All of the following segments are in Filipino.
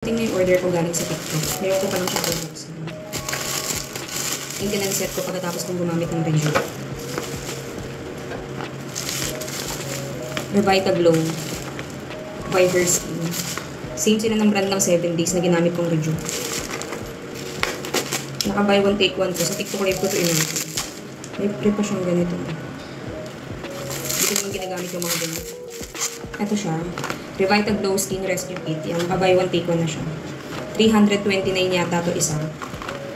Ito yung order ko galing sa TikTok. Meron ko pa lang siya box. Maintenance set ko pagkatapos kong gumamit ng review. Revita Glow Fiber Skin. Same sila ng brand ng 7 days na ginamit kong review. Naka buy one take one to. Sa TikTok live ko ito in-order. May pa siyang ganito. Dito yung ginagamit yung mga ganito. Ito siya. Revita Glow Skin Rescue Kit. Yan, naka buy one take one na siya. 329 yata to isa.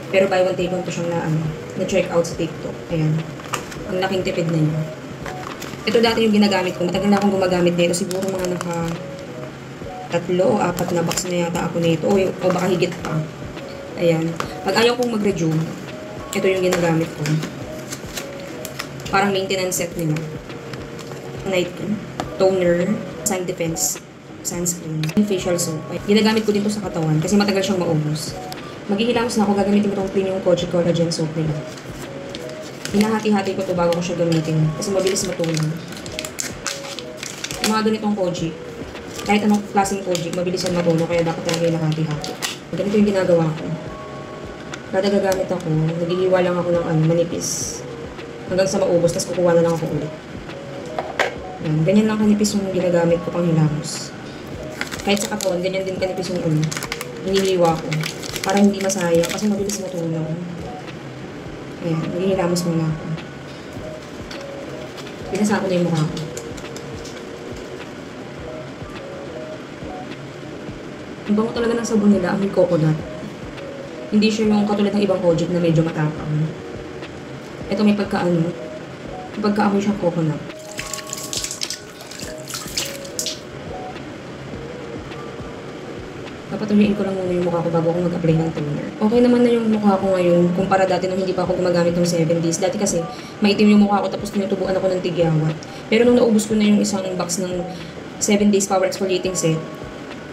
Pero buy one take one to siyang na-check out sa TikTok. Ayan. Ang laking tipid na niya. Ito dati yung ginagamit ko. Matagal na akong gumagamit nito. Siguro mga naka 3 o 4 na box na yata ako nito. O baka higit pa. Ayan. Pag ayaw kong mag-resume, ito yung ginagamit ko. Parang maintenance set nila. Night cream, toner, sun defense, sunscreen, facial soap. Ginagamit ko din to sa katawan kasi matagal siyang maubos. Maghihilamos na ako. Gagamitin ko itong Premium Kojic Collagen Soap nila. Hinahati-hati ko ito bago ko siya gamitin kasi mabilis matunaw. Yung mga ganitong Kojic, kahit anong klaseng Kojic, mabilis yan matunaw kaya dapat talaga yung nakati-hati. Ganito yung ginagawa ko. Kada gagamit ako, naghihiwa lang ako ng manipis. Hanggang sa maubos, tapos kukuha na lang ako ulit. Yan. Ganyan lang kanipis yung ginagamit ko pang hilamos. Kahit sa katawan, ganyan din kanipis yung hinihiwa ko. Para hindi masayang kasi mabilis matunaw. Ayan, maghihilamos muna ako. Pinasa ko na yung mukha ko. Ang bango talaga ng sabon nila, amoy coconut. Hindi siya yung katulad ng ibang Kojic na medyo matapang. Ito may pagka-amoy siyang coconut. Papatuloyin ko lang muna yung mukha ko bago ako mag-apply ng toner. Okay naman na yung mukha ko ngayon kumpara dati nung hindi pa ako gumagamit ng 7 days. Dati kasi maitim yung mukha ko tapos tinutubuan ako ng tigyawat. Pero nung naubos ko na yung isang box ng 7 days power exfoliating set,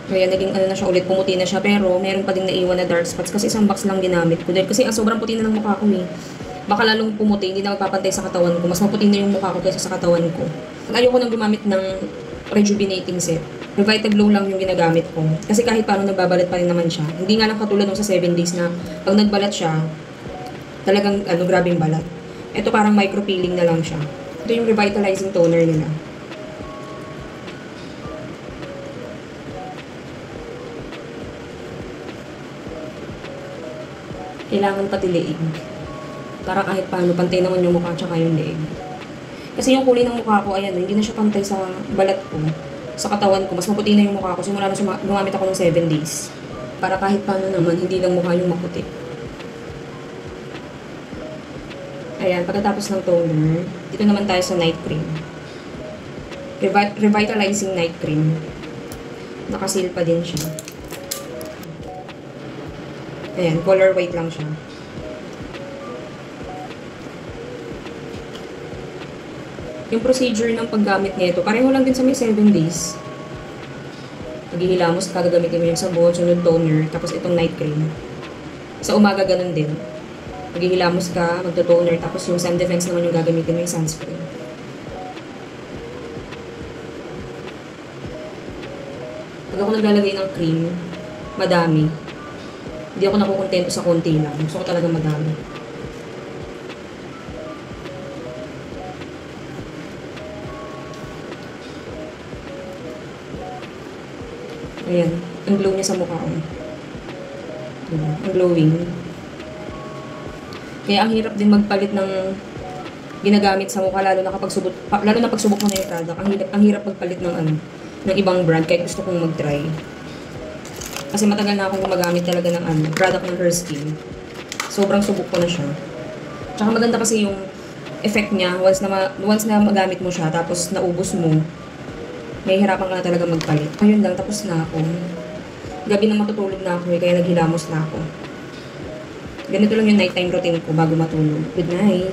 kaya naging na siya ulit, pumuti na siya. Pero meron pa din naiwan na dark spots kasi isang box lang ginamit ko. Dahil kasi ang sobrang puti na ng mukha ko eh. Baka lalong pumuti, hindi na magpapantay sa katawan ko. Mas maputi na yung mukha ko kaysa sa katawan ko. Ayoko nang gumamit ng rejuvenating set. Revita Glow lang yung ginagamit ko. Kasi kahit paano nagbabalat pa rin naman siya. Hindi nga lang katulad nung sa 7 days na pag nagbalat siya, talagang grabing balat. Ito parang micro-peeling na lang siya. Ito yung revitalizing toner nila. Kailangan pati leeg. Para kahit paano, pantay naman yung mukha tsaka yung leeg. Kasi yung kulay ng mukha ko, ayan, hindi na siya pantay sa balat ko. Sa katawan ko, mas maputi na yung mukha ko. Simula na gumamit ako ng 7 days. Para kahit paano naman, hindi lang mukha yung maputi. Ayan, pagkatapos ng toner, dito naman tayo sa night cream. Revitalizing night cream. Nakasil pa din siya. Ayan, color white lang siya. Yung procedure ng paggamit nito, pareho lang din sa may 7 days. Maghihilamos ka, gagamitin mo yung sabon, sunod toner, tapos itong night cream. Sa umaga ganun din. Maghihilamos ka, magto-toner, tapos yung sun defense naman yung gagamitin mo yung sunscreen. Pag ako naglalagay ng cream, madami. Hindi ako nakukontento sa konti lang. Gusto ko talaga madami. Ayan, ang glow niya sa mukha ko. Ang glowing. Kaya ang hirap din magpalit ng ginagamit sa mukha, lalo na pagsubok mo na yung product. Ang hirap magpalit ng ibang brand kahit gusto kong mag-try. Kasi matagal na akong gumagamit talaga ng product ng Her Skin. Sobrang subok ko na siya. Tsaka maganda kasi yung effect niya once na magamit mo siya tapos naubos mo. May hirapan ka na talaga magpalit. Ayun lang, tapos na ako. Gabi na matutulog na ako kaya naghilamos na ako. Ganito lang yung nighttime routine ko bago matulog. Good night!